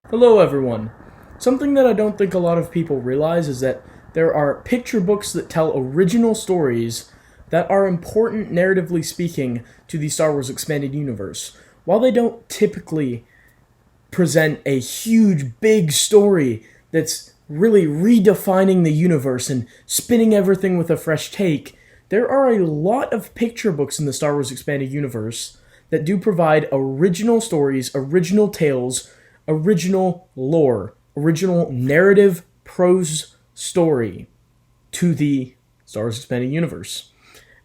Hello everyone. Something that I don't think a lot of people realize is that there are picture books that tell original stories that are important, narratively speaking, to the Star Wars Expanded Universe. While they don't typically present a huge, big story that's really redefining the universe and spinning everything with a fresh take, there are a lot of picture books in the Star Wars Expanded Universe that do provide original stories, original tales, original lore, original narrative prose story to the Star Wars Expanded Universe.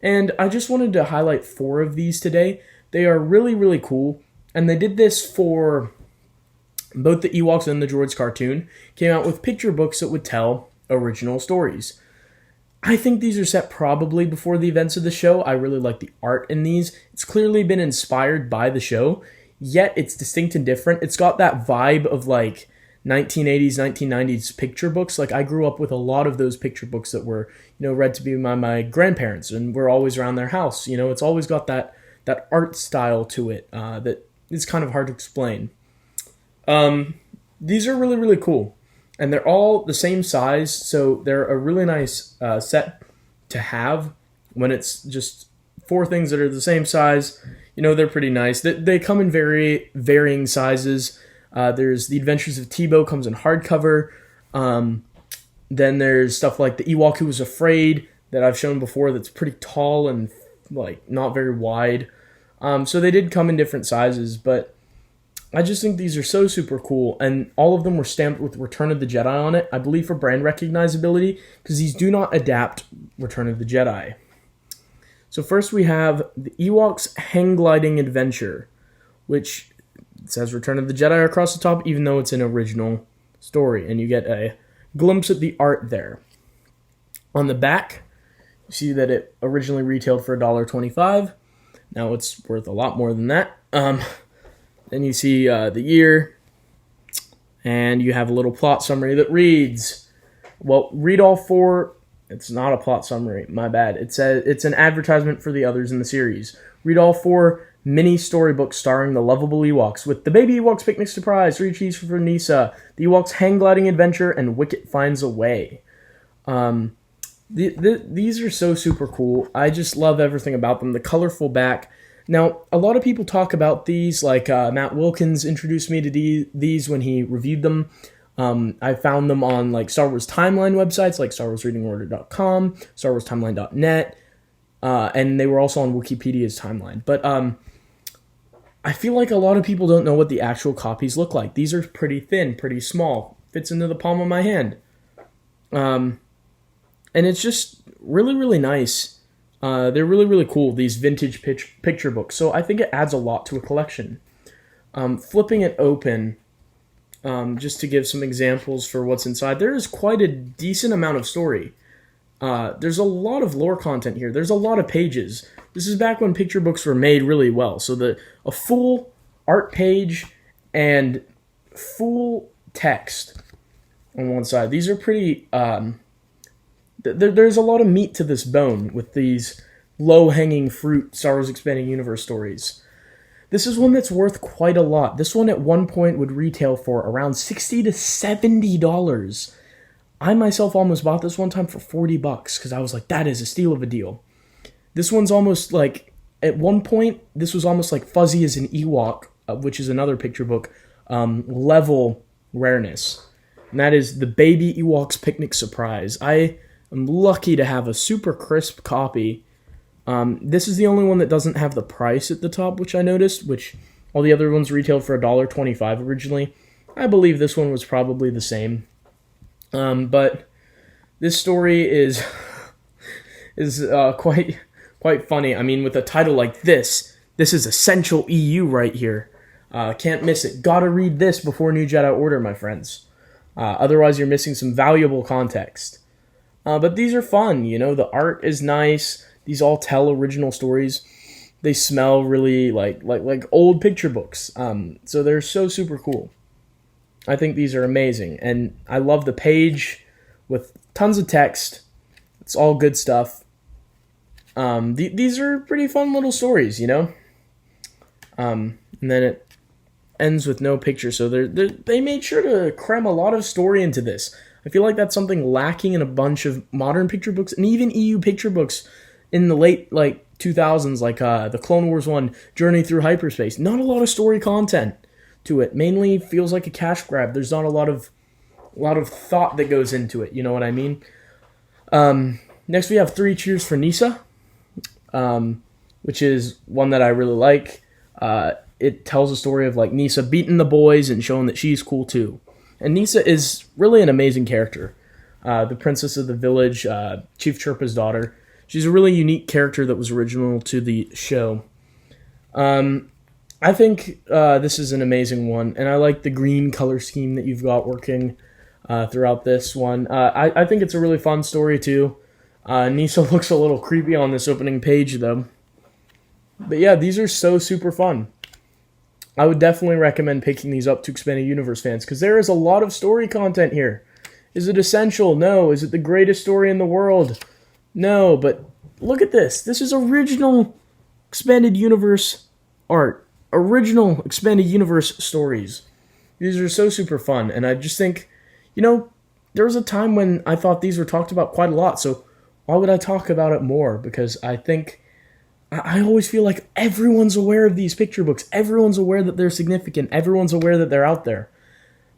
And I just wanted to highlight 4 of these today. They are really, really cool, and they did this for both the Ewoks and the Droids cartoon, came out with picture books that would tell original stories. I think these are set probably before the events of the show. I really like the art in these. It's clearly been inspired by the show, yet it's distinct and different. It's got that vibe of like 1980s, 1990s picture books. Like I grew up with a lot of those picture books that were, read to me by my grandparents and were always around their house. It's always got that art style to it that is kind of hard to explain. These are really, really cool. And they're all the same size, so they're a really nice set to have when it's just 4 things that are the same size. They're pretty nice. They come in very varying sizes. There's The Adventures of Tebow comes in hardcover. Then there's stuff like The Ewok Who Was Afraid that I've shown before that's pretty tall and like not very wide. So they did come in different sizes, but I just think these are so super cool, and all of them were stamped with Return of the Jedi on it, I believe for brand recognizability, because these do not adapt Return of the Jedi. So first we have the Ewoks Hang Gliding Adventure, which says Return of the Jedi across the top, even though it's an original story, and you get a glimpse at the art there. On the back, you see that it originally retailed for $1.25. Now it's worth a lot more than that. Then you see the year, and you have a little plot summary that reads, well, read all 4. It's not a plot summary, my bad. It says it's an advertisement for the others in the series. Read all 4 mini storybooks starring the lovable Ewoks, with the Baby Ewoks Picnic Surprise, 3 Cheese for Nisa, the Ewoks Hang Gliding Adventure, and Wicket Finds a Way. These are so super cool. I just love everything about them. The colorful back. Now, a lot of people talk about these, like Matt Wilkins introduced me to these when he reviewed them. I found them on like Star Wars Timeline websites like StarWarsReadingOrder.com, StarWarsTimeline.net, and they were also on Wikipedia's timeline. But I feel like a lot of people don't know what the actual copies look like. These are pretty thin, pretty small, fits into the palm of my hand. And it's just really, really nice. They're really, really cool, these vintage picture books. So I think it adds a lot to a collection. Flipping it open, just to give some examples for what's inside, there is quite a decent amount of story. There's a lot of lore content here. There's a lot of pages. This is back when picture books were made really well. So a full art page and full text on one side. These are pretty... There's a lot of meat to this bone with these low-hanging fruit Star Wars Expanding Universe stories. This is one that's worth quite a lot. This one at one point would retail for around $60 to $70. I myself almost bought this one time for $40 because I was like, that is a steal of a deal. This one's almost like, at one point, this was almost like Fuzzy as an Ewok, which is another picture book, level rareness. And that is the Baby Ewoks Picnic Surprise. I'm lucky to have a super crisp copy. This is the only one that doesn't have the price at the top, which I noticed, which all the other ones retailed for $1.25 originally. I believe this one was probably the same. But this story is quite funny. I mean, with a title like this is essential EU right here. Can't miss it. Gotta read this before New Jedi Order, my friends. Otherwise, you're missing some valuable context. But these are fun, the art is nice. These all tell original stories. They smell really like old picture books. So they're so super cool. I think these are amazing. And I love the page with tons of text. It's all good stuff. These are pretty fun little stories, you know. And then it ends with no picture, so they made sure to cram a lot of story into this. I feel like that's something lacking in a bunch of modern picture books and even EU picture books in the late 2000s, like the Clone Wars one, Journey Through Hyperspace. Not a lot of story content to it. Mainly feels like a cash grab. There's not a lot of thought that goes into it. You know what I mean? Next we have 3 Cheers for Nisa, which is one that I really like. It tells a story of Nisa beating the boys and showing that she's cool too. And Nisa is really an amazing character. The princess of the village, Chief Chirpa's daughter. She's a really unique character that was original to the show. I think this is an amazing one, and I like the green color scheme that you've got working throughout this one. I think it's a really fun story too. Nisa looks a little creepy on this opening page though. But yeah, these are so super fun. I would definitely recommend picking these up to Expanded Universe fans, because there is a lot of story content here. Is it essential? No. Is it the greatest story in the world? No, but look at this. This is original Expanded Universe art. Original Expanded Universe stories. These are so super fun, and I just think, there was a time when I thought these were talked about quite a lot, so why would I talk about it more? Because I think I always feel like everyone's aware of these picture books. Everyone's aware that they're significant. Everyone's aware that they're out there.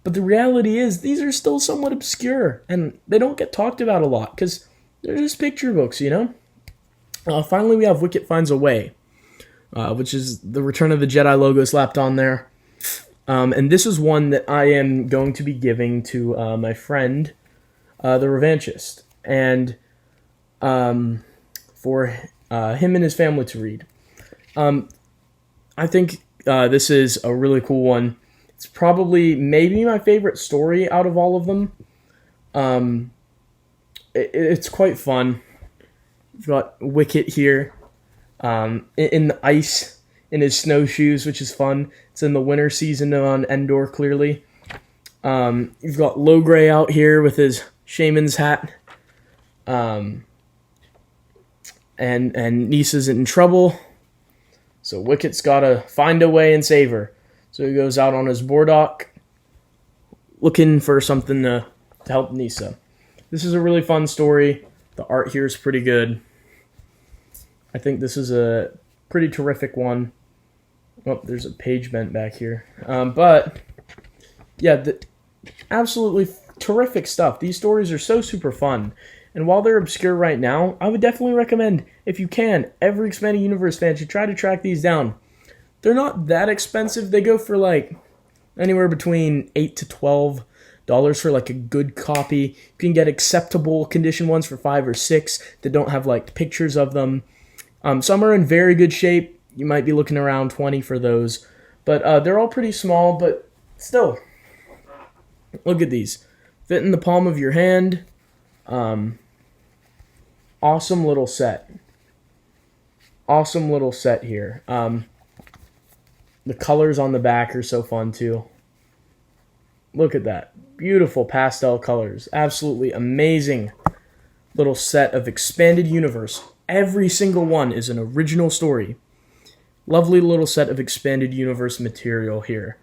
But the reality is, these are still somewhat obscure, and they don't get talked about a lot, because they're just picture books, Finally, we have Wicket Finds a Way, which is the Return of the Jedi logo slapped on there. And this is one that I am going to be giving to my friend, the Revanchist, and for him and his family to read. I think this is a really cool one. It's probably maybe my favorite story out of all of them. It's quite fun. We've got Wicket here in the ice in his snowshoes, which is fun. It's in the winter season on Endor, clearly. You've got Logray out here with his shaman's hat. And Nisa's in trouble. So Wicket's got to find a way and save her. So he goes out on his Bordock looking for something to help Nisa. This is a really fun story. The art here is pretty good. I think this is a pretty terrific one. Oh, there's a page bent back here. But, yeah, absolutely terrific stuff. These stories are so super fun. And while they're obscure right now, I would definitely recommend, if you can, every Expanded Universe fan should try to track these down. They're not that expensive. They go for anywhere between $8 to $12 for a good copy. You can get acceptable condition ones for $5 or $6 that don't have pictures of them. Some are in very good shape. You might be looking around $20 for those. But they're all pretty small, but still. Look at these. Fit in the palm of your hand. Awesome little set. Awesome little set here. The colors on the back are so fun too. Look at that. Beautiful pastel colors. Absolutely amazing little set of Expanded Universe. Every single one is an original story. Lovely little set of Expanded Universe material here.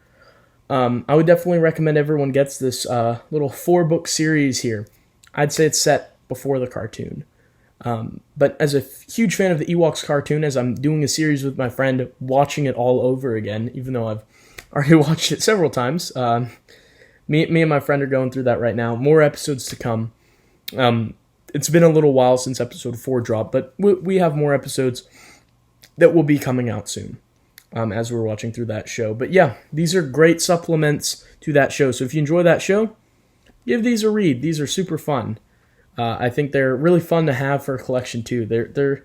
I would definitely recommend everyone gets this little 4-book series here. I'd say it's set before the cartoon. But as a huge fan of the Ewoks cartoon, as I'm doing a series with my friend, watching it all over again, even though I've already watched it several times, me and my friend are going through that right now. More episodes to come. It's been a little while since episode 4 dropped, but we have more episodes that will be coming out soon as we're watching through that show. But yeah, these are great supplements to that show. So if you enjoy that show, give these a read. These are super fun. I think they're really fun to have for a collection too. They're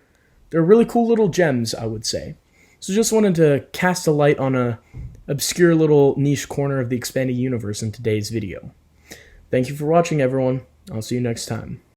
really cool little gems, I would say. So just wanted to cast a light on a obscure little niche corner of the Expanded Universe in today's video. Thank you for watching, everyone. I'll see you next time.